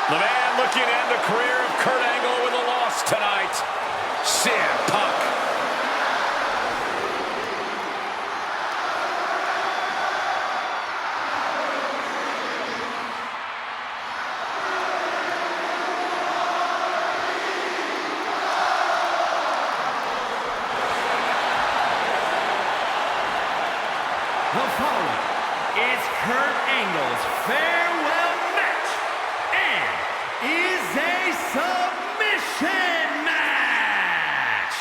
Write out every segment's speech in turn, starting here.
The man looking to end the career of Kurt Angle with a loss tonight, CM Punk. The following is Kurt Angle's farewell match and is a submission match.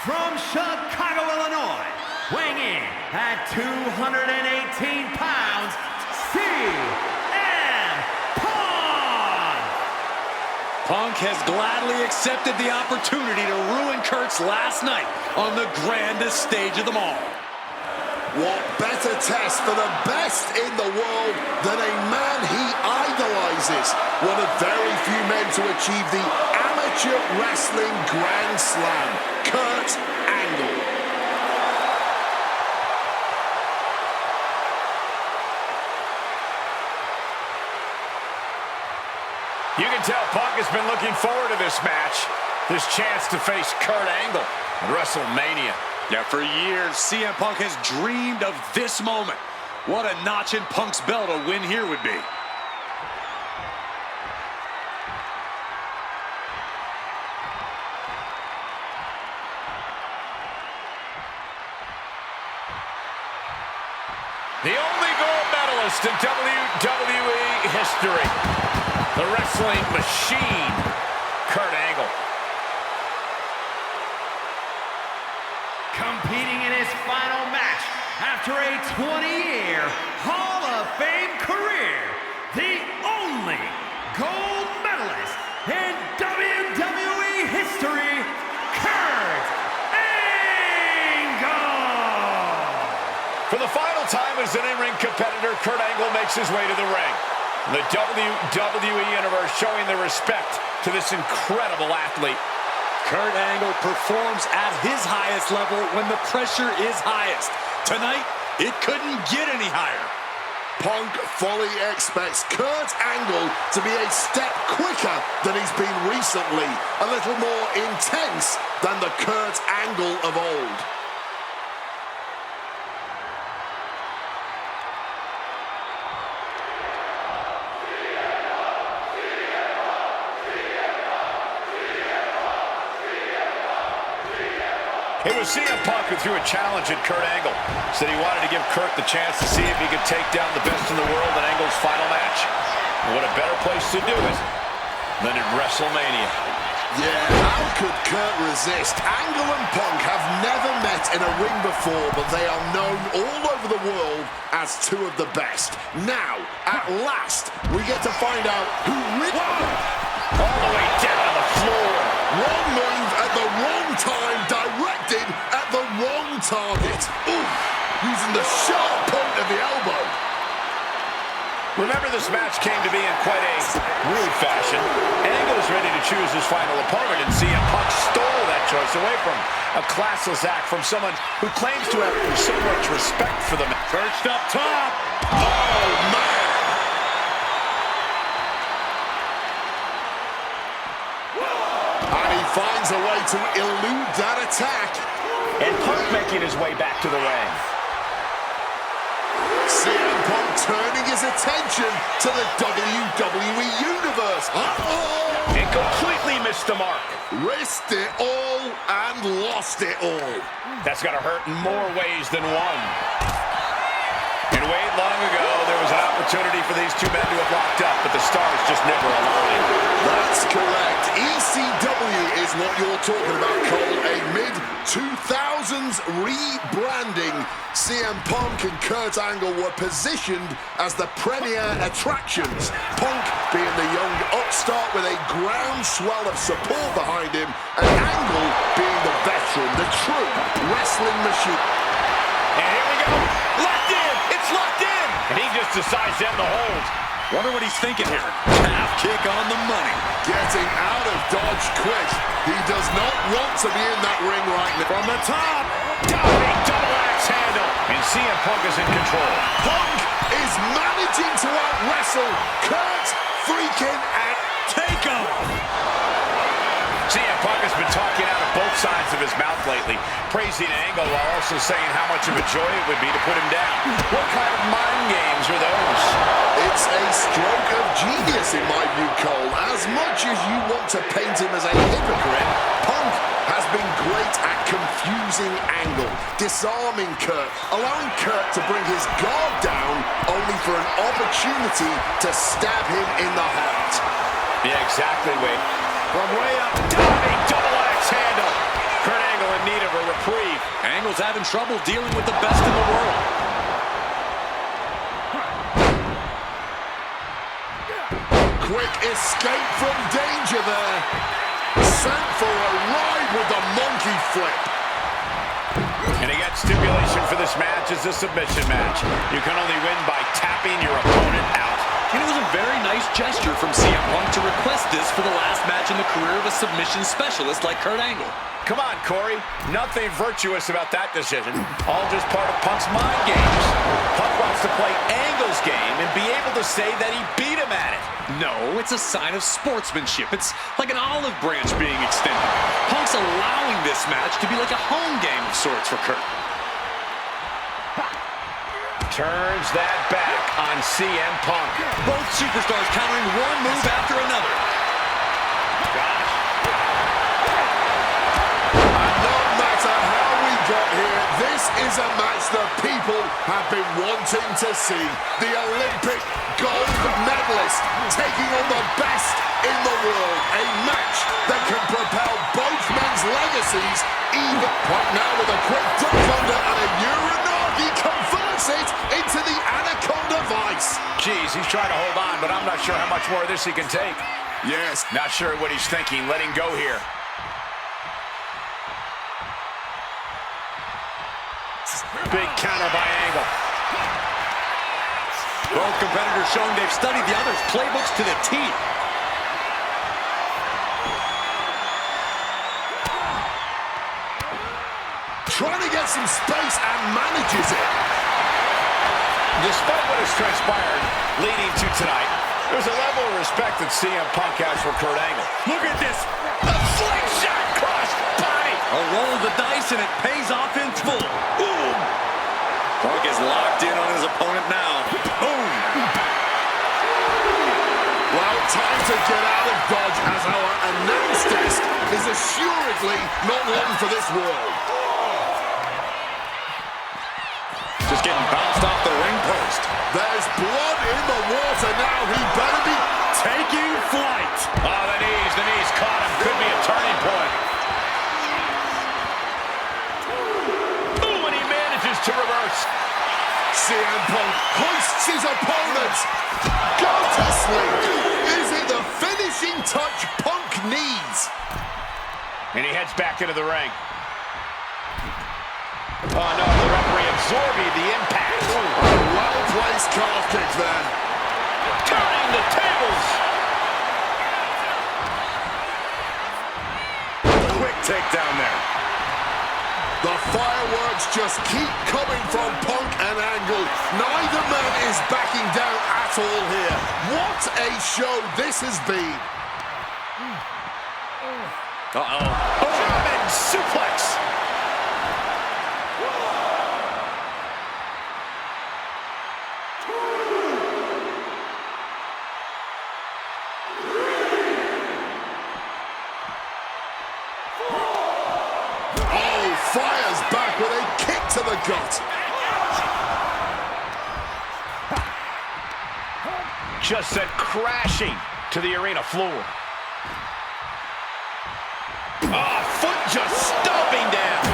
From Chicago, Illinois, weighing in at 218 pounds, CM Punk. Punk has gladly accepted the opportunity to ruin Kurt's last night on the grandest stage of them all. What better test for the best in the world than a man he idolizes? One of very few men to achieve the amateur wrestling Grand Slam, Kurt Angle. You can tell Punk has been looking forward to this match, this chance to face Kurt Angle at WrestleMania. Yeah, for years, CM Punk has dreamed of this moment. What a notch in Punk's belt a win here would be. The only gold medalist in WWE history, the wrestling machine, Kurt Angle. Competing in his final match after a 20-year Hall of Fame career, the only gold medalist in WWE history, Kurt Angle! For the final time as an in-ring competitor, Kurt Angle makes his way to the ring. The WWE Universe showing their respect to this incredible athlete. Kurt Angle performs at his highest level when the pressure is highest. Tonight, it couldn't get any higher. Punk fully expects Kurt Angle to be a step quicker than he's been recently, a little more intense than the Kurt Angle of old. It was CM Punk who threw a challenge at Kurt Angle. Said he wanted to give Kurt the chance to see if he could take down the best in the world in Angle's final match. And what a better place to do it than at WrestleMania. Yeah, how could Kurt resist? Angle and Punk have never met in a ring before, but they are known all over the world as two of the best. Now, at last, we get to find out who really... All the way down on the floor. Wrong move at the wrong time, directed at the wrong target. Ooh, using the sharp point of the elbow. Remember, this match came to be in quite a rude fashion. Angle was ready to choose his final opponent, and CM Punk stole that choice away from him. A classless act from someone who claims to have so much respect for them. Perched up top. Oh, man. And he finds a way to elude that attack. And Punk making his way back to the ring. CM Punk turning his attention to the WWE Universe. Uh-oh! It completely missed the mark. Risked it all and lost it all. That's got to hurt in more ways than one. And wait, long ago, there was an opportunity for these two men to have locked up, but the stars just never aligned. That's correct. ECW is what you're talking about, Cole. A mid-2000s rebranding. CM Punk and Kurt Angle were positioned as the premier attractions. Punk being the young upstart with a groundswell of support behind him, and Angle being the veteran, the true wrestling machine. And here we go. Locked in. It's locked in. And he just decides to end the hold. Wonder what he's thinking here. Calf kick on the money. Getting out of dodge quick. He does not want to be in that ring right now. From the top. Diving double axe handle. And CM Punk is in control. Punk is managing to out-wrestle Kurt freaking Takeoff! CM Punk has been talking out of both sides of his mouth lately, praising Angle while also saying how much of a joy it would be to put him down. What kind of mind games are those? It's a stroke of genius in my view, Cole. As much as you want to paint him as a hypocrite, Punk has been great at confusing Angle, disarming Kurt, allowing Kurt to bring his guard down only for an opportunity to stab him in the heart. Yeah, exactly, Wade. From way up, diving double axe handle. Kurt Angle in need of a reprieve. Angle's having trouble dealing with the best in the world. Quick escape from danger there. Sent for a ride with the monkey flip. And again, stipulation for this match is a submission match. You can only win by tapping your opponent out. And it was a very nice gesture from CM Punk to request this for the last match in the career of a submission specialist like Kurt Angle. Come on, Corey. Nothing virtuous about that decision. All just part of Punk's mind games. Punk wants to play Angle's game and be able to say that he beat him at it. No, it's a sign of sportsmanship. It's like an olive branch being extended. Punk's allowing this match to be like a home game of sorts for Kurt. Turns that back on CM Punk. Both superstars countering one move after another. Gosh. And no matter how we got here, this is a match the people have been wanting to see. The Olympic gold medalist taking on the best in the world. A match that can propel both men's legacies even. Right now with a quick duck under and a Uranagi converts it into the Anaconda Vice. Jeez, he's trying to hold on, but I'm not sure how much more of this he can take. Yes. Not sure what he's thinking, letting go here. Big counter by Angle. Both competitors showing they've studied the other's playbooks to the T. Trying to get some space and manages it. Despite what has transpired leading to tonight, there's a level of respect that CM Punk has for Kurt Angle. Look at this. A slingshot cross body. A roll of the dice and it pays off in full. Boom. Punk is locked in on his opponent now. Boom. Well, time to get out of Dodge as our announce desk is assuredly not long for this world. Just getting bounced off the ring post. There's blood in the water now. He better be Taking flight. Oh, the knees caught him. Could be a turning point. Ooh, and he manages to reverse. CM Punk hoists his opponent. Go to sleep. Is it the finishing touch Punk needs? And he heads back into the ring. Oh, no, the referee absorbing the impact. A well-placed calf kick then. Turning the tables. Quick takedown there. The fireworks just keep coming from Punk and Angle. Neither man is backing down at all here. What a show this has been. Uh-oh. German suplex. Fires back with a kick to the gut. Just sent crashing to the arena floor. Ah, foot just stomping down.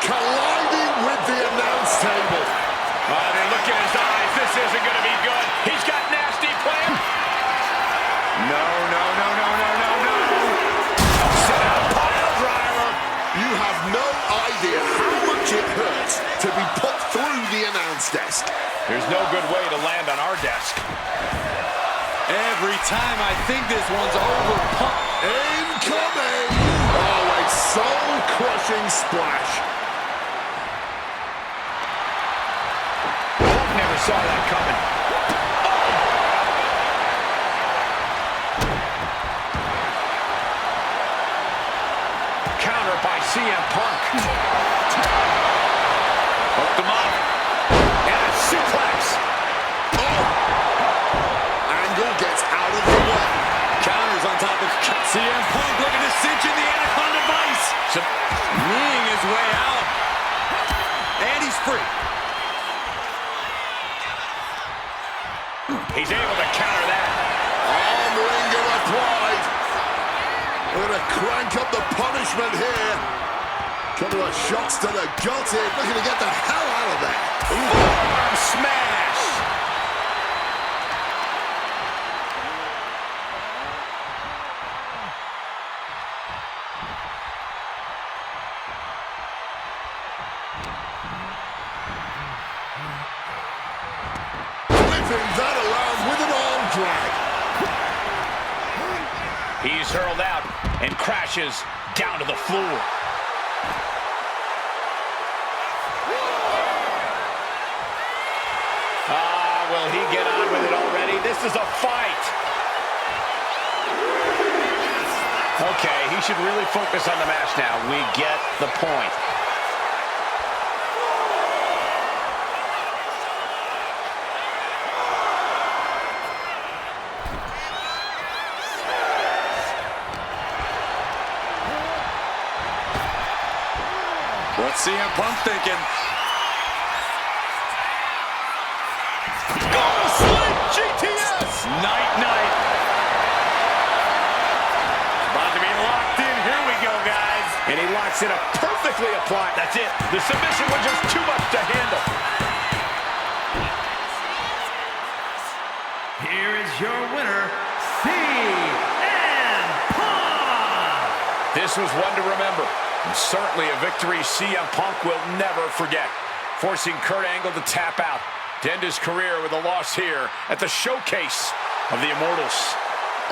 Colliding with the announce table. Then look at his eyes. This isn't going to be good. He's got nasty plans. No. Set out pile driver. You have no idea how much it hurts to be put through the announce desk. There's no good way to land on our desk. Every time I think this one's over, Punk. Incoming! Oh, a soul-crushing splash. saw that coming. Counter by CM Punk. Hooked him up. And a suplex. Oh! Angle gets out of the way. Counters on top of CM Punk looking to cinch in the Anaconda Vice. Kneeing his way out. And he's free. He's able to counter that. Arm wringer applied. We're going to crank up the punishment here. Couple of shots to the gut here. Looking to get the hell out of there. Arm smash. Flipping that around with an arm drag. He's hurled out and crashes down to the floor. Will he get on with it already? This is a fight. Okay, he should really focus on the match now. We get the point. What's CM Punk thinking? GTS! Night-night. About to be locked in. Here we go, guys. And he locks it up perfectly applied. That's it. The submission was just too much to handle. Here is your winner, CM Punk. This was one to remember. And certainly a victory CM Punk will never forget. Forcing Kurt Angle to tap out to end his career with a loss here at the showcase of the Immortals.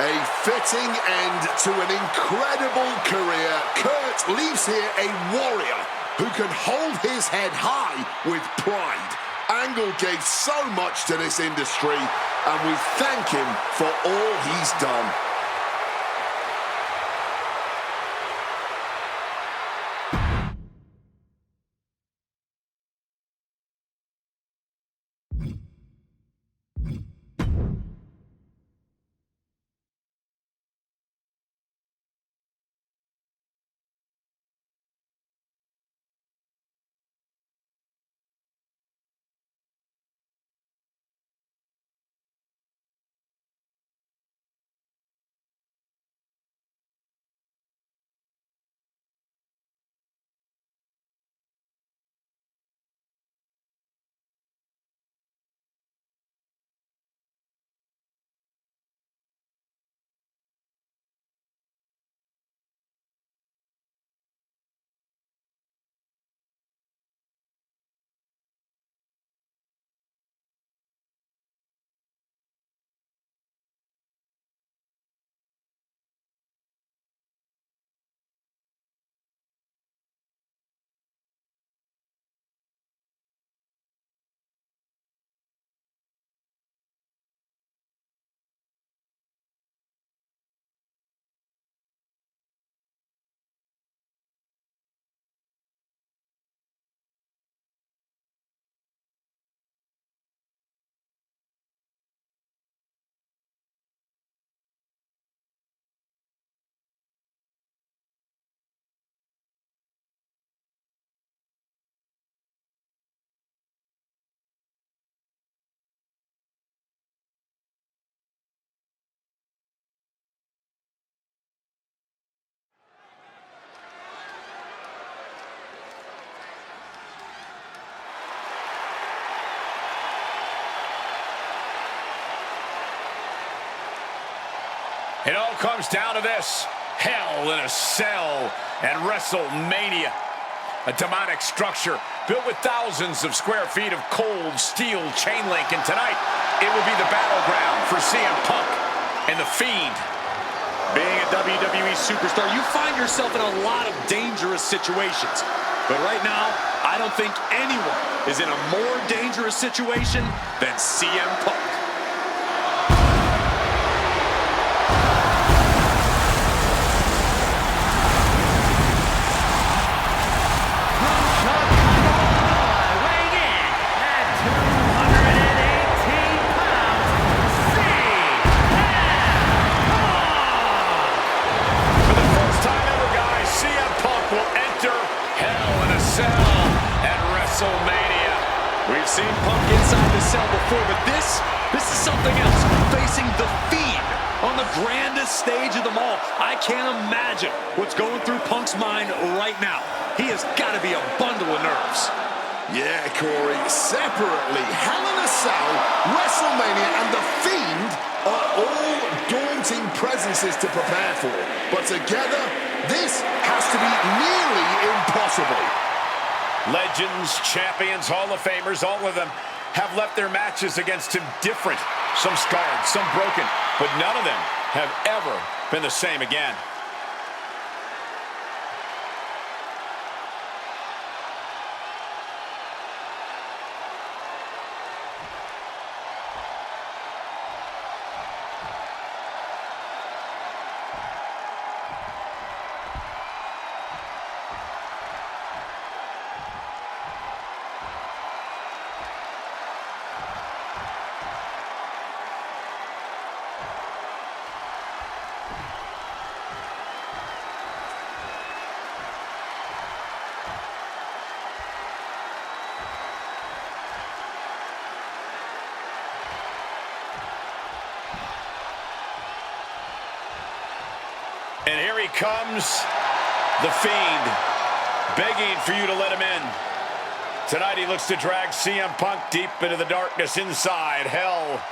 A fitting end to an incredible career. Kurt leaves here a warrior who can hold his head high with pride. Angle gave so much to this industry, and we thank him for all he's done. It all comes down to this. Hell in a Cell and WrestleMania. A demonic structure built with thousands of square feet of cold steel chain link. And tonight, it will be the battleground for CM Punk and The Fiend. Being a WWE superstar, you find yourself in a lot of dangerous situations. But right now, I don't think anyone is in a more dangerous situation than CM Punk. We've seen Punk inside the cell before, but this is something else. Facing The Fiend on the grandest stage of them all. I can't imagine what's going through Punk's mind right now. He has got to be a bundle of nerves. Yeah, Corey, separately, Hell in a Cell, WrestleMania, and The Fiend are all daunting presences to prepare for. But together, this has to be nearly impossible. Legends, champions, Hall of Famers, all of them have left their matches against him different. Some scarred, some broken, but none of them have ever been the same again. And here he comes, The Fiend, begging for you to let him in. Tonight he looks to drag CM Punk deep into the darkness inside Hell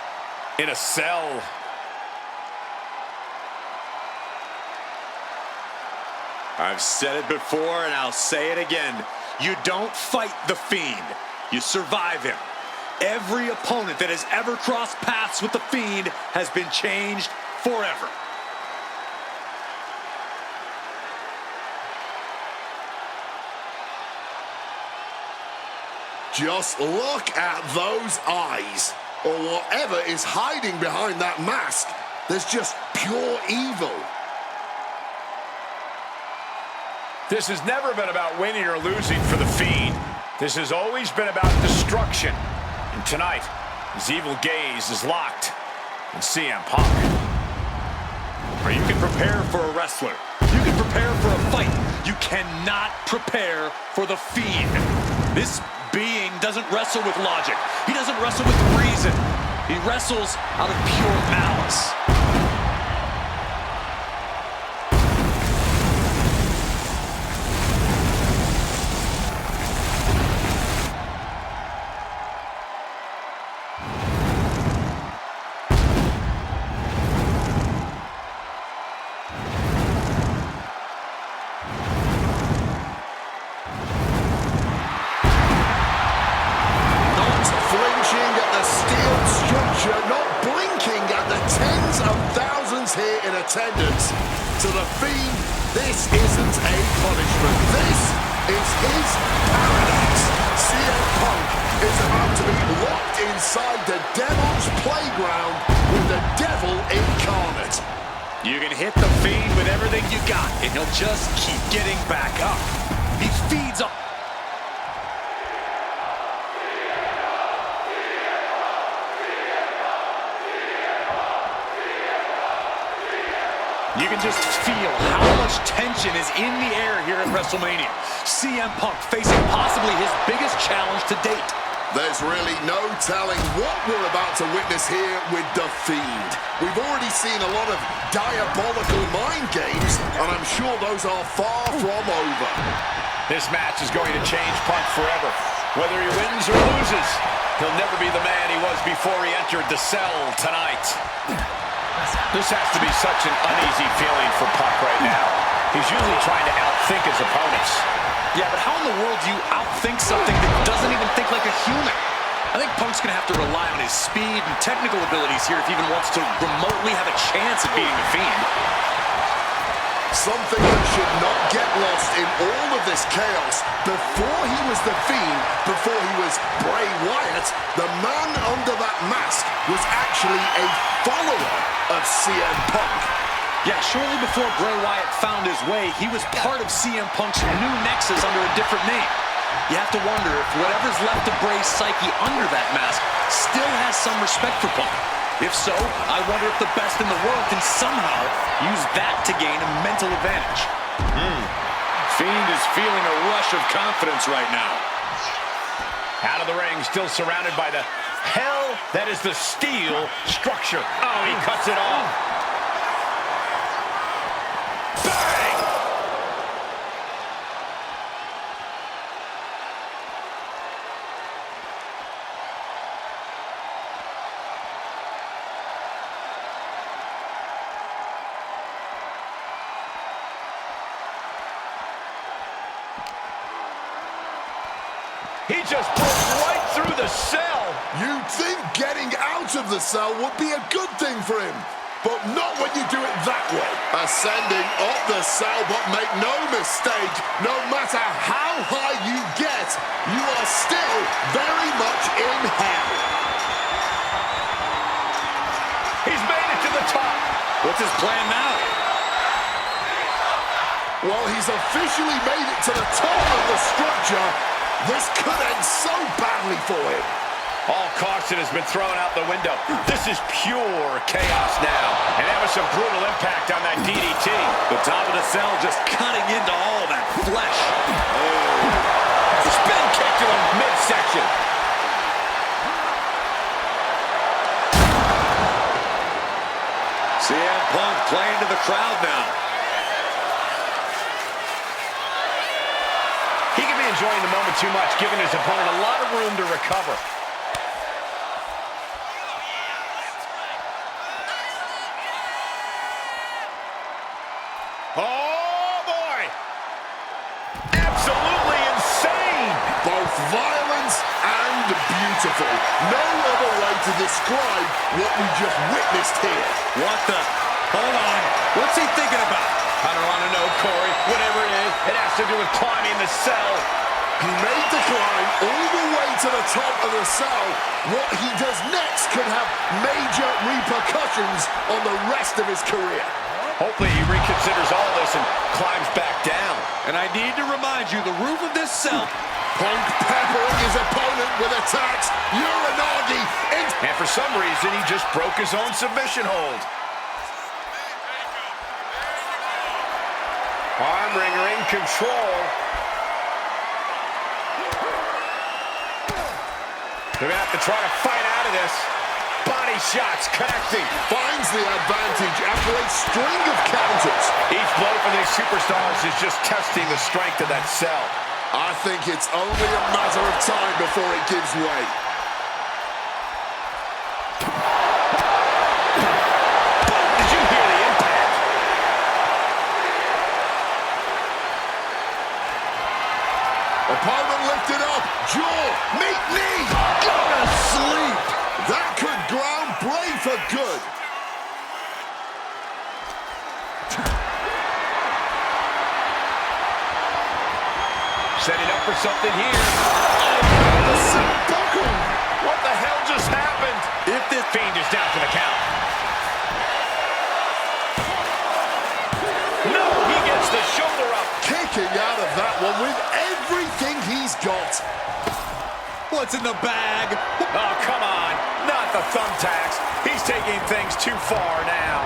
in a Cell. I've said it before and I'll say it again. You don't fight The Fiend, you survive him. Every opponent that has ever crossed paths with The Fiend has been changed forever. Just look at those eyes, or whatever is hiding behind that mask. There's just pure evil. This has never been about winning or losing for The Fiend. This has always been about destruction. And tonight, his evil gaze is locked on CM Punk. Or you can prepare for a wrestler. You can prepare for a fight. You cannot prepare for The Fiend. This being doesn't wrestle with logic. He doesn't wrestle with reason. He wrestles out of pure malice. Attendance. To The Fiend, this isn't a punishment. This is his paradise. CM Punk is about to be locked inside the devil's playground with the devil incarnate. You can hit The Fiend with everything you got, and he'll just keep getting back up. He feeds up. You can just feel how much tension is in the air here at WrestleMania. CM Punk facing possibly his biggest challenge to date. There's really no telling what we're about to witness here with The Fiend. We've already seen a lot of diabolical mind games, and I'm sure those are far from over. This match is going to change Punk forever. Whether he wins or loses, he'll never be the man he was before he entered the cell tonight. This has to be such an uneasy feeling for Punk right now. He's usually trying to outthink his opponents. Yeah, but how in the world do you outthink something that doesn't even think like a human? I think Punk's going to have to rely on his speed and technical abilities here if he even wants to remotely have a chance at beating The Fiend. Something that should not get lost in all of this chaos. Before he was The Fiend, before he was Bray Wyatt, the man under that mask was actually a follower of CM Punk. Yeah, shortly before Bray Wyatt found his way, he was part of CM Punk's new nexus under a different name. You have to wonder if whatever's left of Bray's psyche under that mask still has some respect for Punk. If so, I wonder if the best in the world can somehow use that to gain a mental advantage. Fiend is feeling a rush of confidence right now. Out of the ring, still surrounded by the hell that is the steel structure. Oh, he cuts it off. Bang! He just broke right through the cell. You'd think getting out of the cell would be a good thing for him, but not when you do it that way. Ascending up the cell, but make no mistake, no matter how high you get, you are still very much in hell. He's made it to the top. What's his plan now? Well, he's officially made it to the top of the structure. This could end so badly for him. All caution has been thrown out the window. This is pure chaos now. And that was some brutal impact on that DDT. The top of the cell just cutting into all that flesh. Spin kick to the midsection. CM Punk playing to the crowd now. He can be enjoying the moment too much, giving his opponent a lot of room to recover. Oh, boy! Absolutely insane! Both violence and beautiful. No other way to describe what we just witnessed here. What the? Hold on. What's he thinking about? I don't want to know, Corey. Whatever it is, it has to do with climbing the cell. He made the climb all the way to the top of the cell. What he does next could have major repercussions on the rest of his career. Hopefully he reconsiders all this and climbs back down. And I need to remind you, the roof of this cell. Punk peppering his opponent with attacks. Uranagi. And for some reason, he just broke his own submission hold. Arm wringer in control. They're going to have to try to fight out of this. Body shots connecting. Finds the advantage after a string of counters. Each blow for these superstars is just testing the strength of that cell. I think it's only a matter of time before it gives way. Did you hear the impact? Opponent lifted up. Jaw. Meet knee. Go to sleep. That could ground Bray for good. Setting up for something here. What the hell just happened? If this Fiend is down for the count. No, he gets the shoulder up. Kicking out of that one with everything he's got. What's in the bag? Oh, come on. Not the thumbtacks. He's taking things too far now.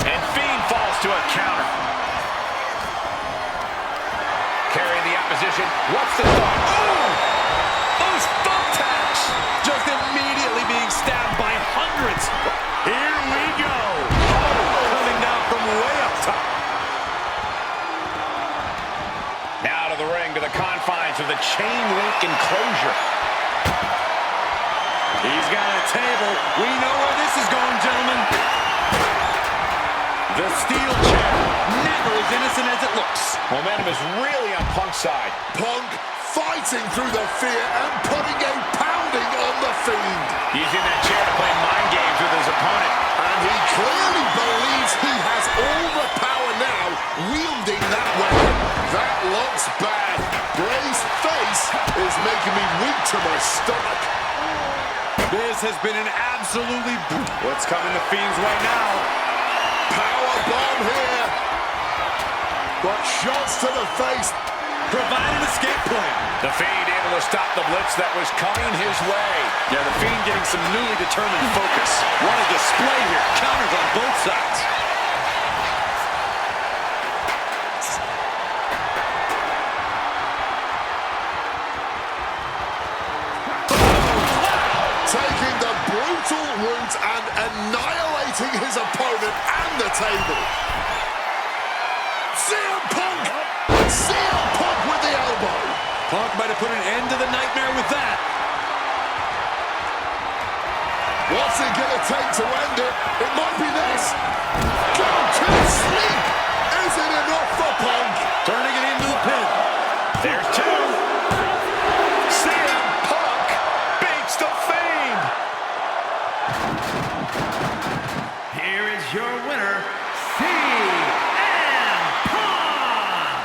And Fiend falls to a counter. Carrying the opposition. What's the thought? Oh! Those thumbtacks! Just immediately being stabbed by hundreds. Here we go. Oh, coming down from way up top. Now to the ring, to the confines of the chain link enclosure. He's got a table. We know where this is going, gentlemen. The steel chair, never as innocent as it looks. Momentum is really on Punk's side. Punk fighting through the fear and putting a pounding on the Fiend. Using that chair to play mind games with his opponent. And he clearly believes he has all the power now to my stomach. This has been an absolutely... What's coming the Fiend's way now? Power bomb here. But shots to the face. Provide an escape plan. The Fiend able to stop the blitz that was coming his way. Yeah, the Fiend getting some newly determined focus. What a display here. Counters on both sides. Taking the brutal route and annihilating his opponent and the table. CM Punk! CM Punk with the elbow. Punk might have put an end to the nightmare with that. What's it gonna take to end it? It might be this. Go to sleep! Is it enough for Punk? Turning it into the pin. There's two. CM Punk beats the Fiend. Here is your winner, CM Punk!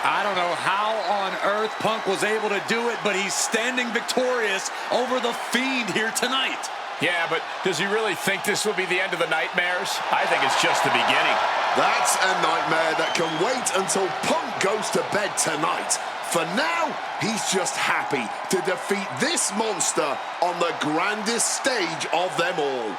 I don't know how on earth Punk was able to do it, but he's standing victorious over the Fiend here tonight. Yeah, but does he really think this will be the end of the nightmares? I think it's just the beginning. That's a nightmare that can wait until Punk goes to bed tonight. For now, he's just happy to defeat this monster on the grandest stage of them all.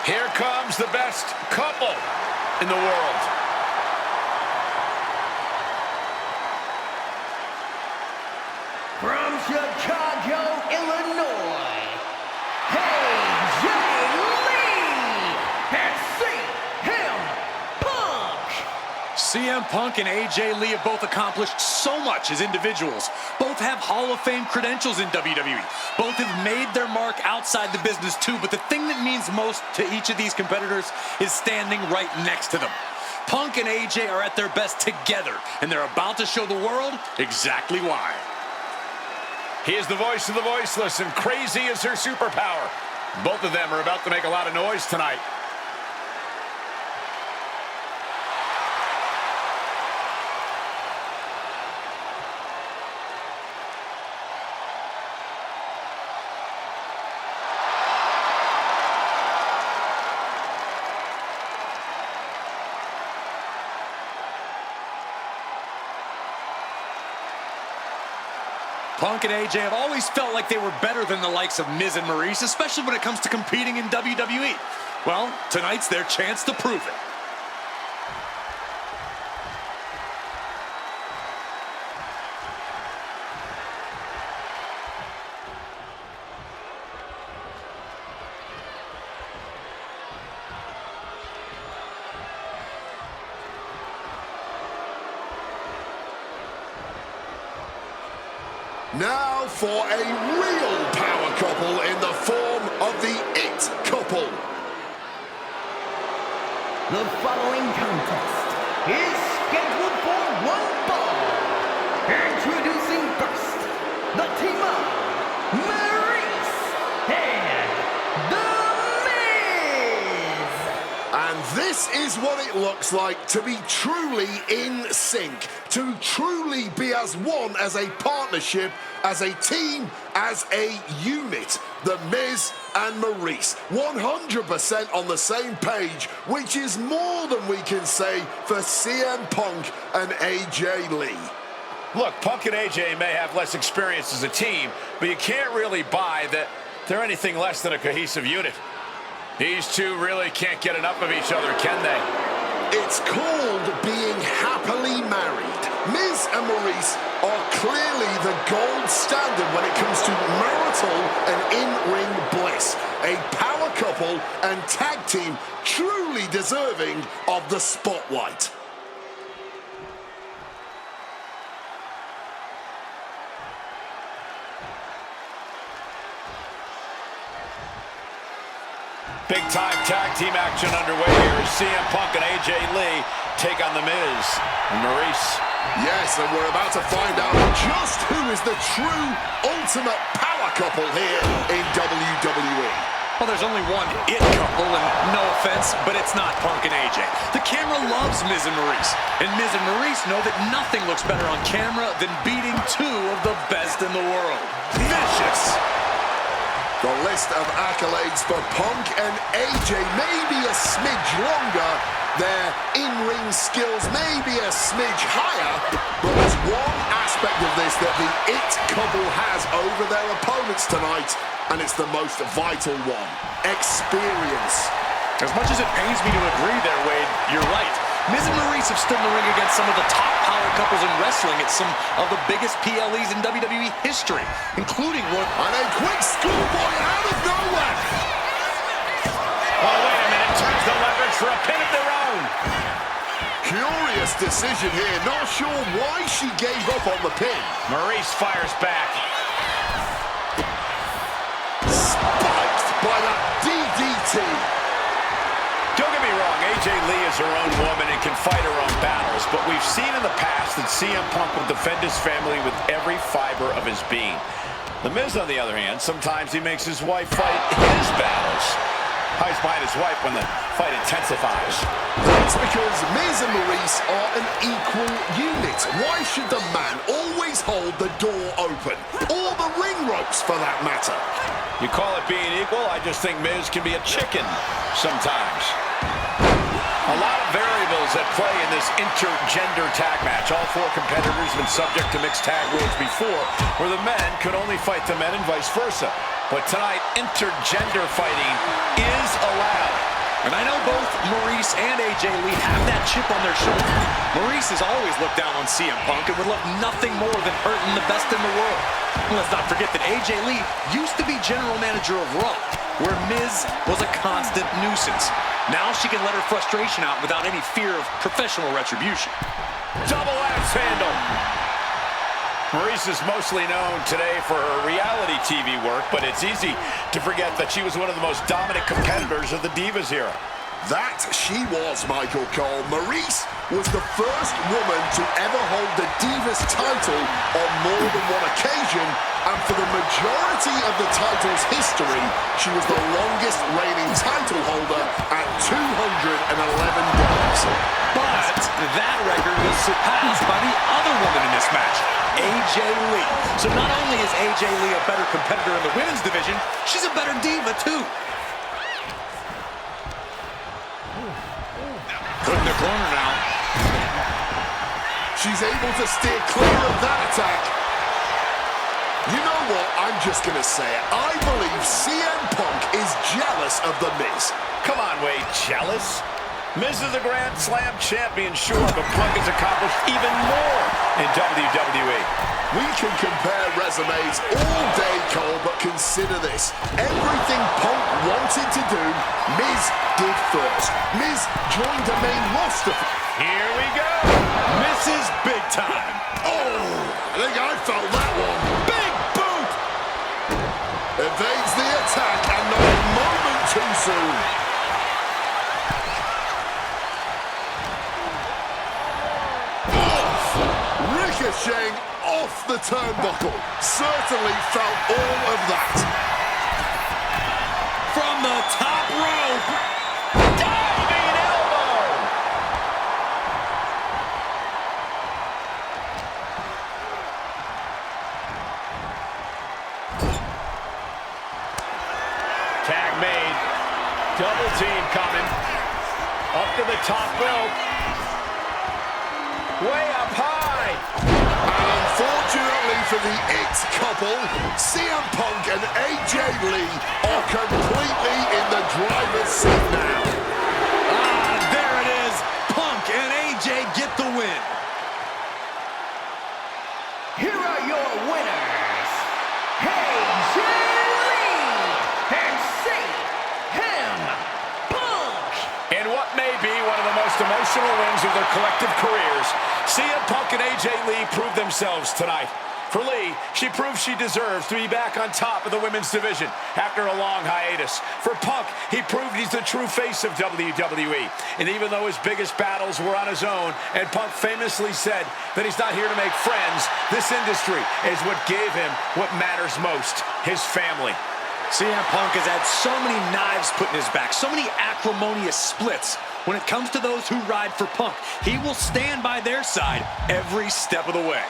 Here comes the best couple in the world. From Chicago, Illinois, AJ Lee and CM Punk. CM Punk and AJ Lee have both accomplished so much as individuals. Both have Hall of Fame credentials in WWE. Both have made their mark outside the business too, but the thing that means most to each of these competitors is standing right next to them. Punk and AJ are at their best together, and they're about to show the world exactly why. He is the voice of the voiceless, and crazy is her superpower. Both of them are about to make a lot of noise tonight. Punk and AJ have always felt like they were better than the likes of Miz and Maurice, especially when it comes to competing in WWE. Well, tonight's their chance to prove it. Now for a real power couple in the form of the It Couple. The following contest is scheduled for one fall. Introducing first, the team of Maurice and The Miz. And this is what it looks like to be truly in sync, to truly be as one, as a partnership, as a team, as a unit. The Miz and Maurice, 100% on the same page, which is more than we can say for CM Punk and AJ Lee. Look, Punk and AJ may have less experience as a team, but you can't really buy that they're anything less than a cohesive unit. These two really can't get enough of each other, can they? It's called being happily married. Miz and Maurice are clearly the gold standard when it comes to marital and in-ring bliss. A power couple and tag team truly deserving of the spotlight. Big-time tag team action underway here as CM Punk and AJ Lee take on The Miz and Maurice. Yes, and we're about to find out just who is the true ultimate power couple here in WWE. Well, there's only one It Couple, and no offense, but it's not Punk and AJ. The camera loves Miz and Maurice, and Miz and Maurice know that nothing looks better on camera than beating two of the best in the world. Vicious! The list of accolades for Punk and AJ may be a smidge longer, their in-ring skills may be a smidge higher, but there's one aspect of this that the It Couple has over their opponents tonight, and it's the most vital one: experience. As much as it pains me to agree there, Wade, you're right. Miz and Maurice have stood in the ring against some of the top power couples in wrestling at some of the biggest PLEs in WWE history, including one. And a quick schoolboy out of nowhere. Oh, wait a minute. Turns the leverage for a pin of their own. Curious decision here. Not sure why she gave up on the pin. Maurice fires back. Spiked by that DDT. Don't get me wrong, AJ Lee is her own woman and can fight her own battles, but we've seen in the past that CM Punk will defend his family with every fiber of his being. The Miz, on the other hand, sometimes he makes his wife fight his battles. Hides behind his wife when the fight intensifies. That's because Miz and Maurice are an equal unit. Why should the man always hold the door open? Or the ring ropes, for that matter? You call it being equal? I just think Miz can be a chicken sometimes. A lot of variables at play in this intergender tag match. All four competitors have been subject to mixed tag rules before, where the men could only fight the men and vice versa. But tonight, intergender fighting is allowed. And I know both Maurice and AJ Lee have that chip on their shoulder. Maurice has always looked down on CM Punk and would love nothing more than hurting the best in the world. And let's not forget that AJ Lee used to be general manager of Raw, where Miz was a constant nuisance. Now she can let her frustration out without any fear of professional retribution. Double axe handle. Maurice is mostly known today for her reality TV work, but it's easy to forget that she was one of the most dominant competitors of the Divas era. That she was, Michael Cole. Maurice was the first woman to ever hold the Divas title on more than one occasion, and for the majority of the title's history, she was the longest reigning title holder at 211 days. But that record was surpassed by the other woman in this match, AJ Lee. So not only is AJ Lee a better competitor in the women's division, she's a better diva too. Put in the corner now. She's able to steer clear of that attack. You know what? I'm just going to say it. I believe CM Punk is jealous of The Miz. Come on, Wade, jealous? Miz is a Grand Slam champion, sure, but Punk has accomplished even more in WWE. We can compare resumes all day, Cole, but consider this. Everything Punk wanted to do, Miz did first. Miz joined the main roster. Here we go. Misses big time. Oh, I think I felt that one. Big boot. Evades the attack, and not a moment too soon. Ricocheting off the turnbuckle. Certainly felt all of that. From the top rope. Diving elbow. Tag made. Double team coming. Up to the top rope. Way up high. And unfortunately for the It couple, CM Punk and AJ Lee are completely in the driver's seat now. There it is. Punk and AJ get the win. Here are your winners, AJ Lee and CM Punk. In what may be one of the most emotional wins of their collective careers, CM Punk and AJ Lee proved themselves tonight. For Lee, she proved she deserves to be back on top of the women's division after a long hiatus. For Punk, he proved he's the true face of WWE. And even though his biggest battles were on his own, and Punk famously said that he's not here to make friends, this industry is what gave him what matters most, his family. CM Punk has had so many knives put in his back, so many acrimonious splits. When it comes to those who ride for Punk, he will stand by their side every step of the way.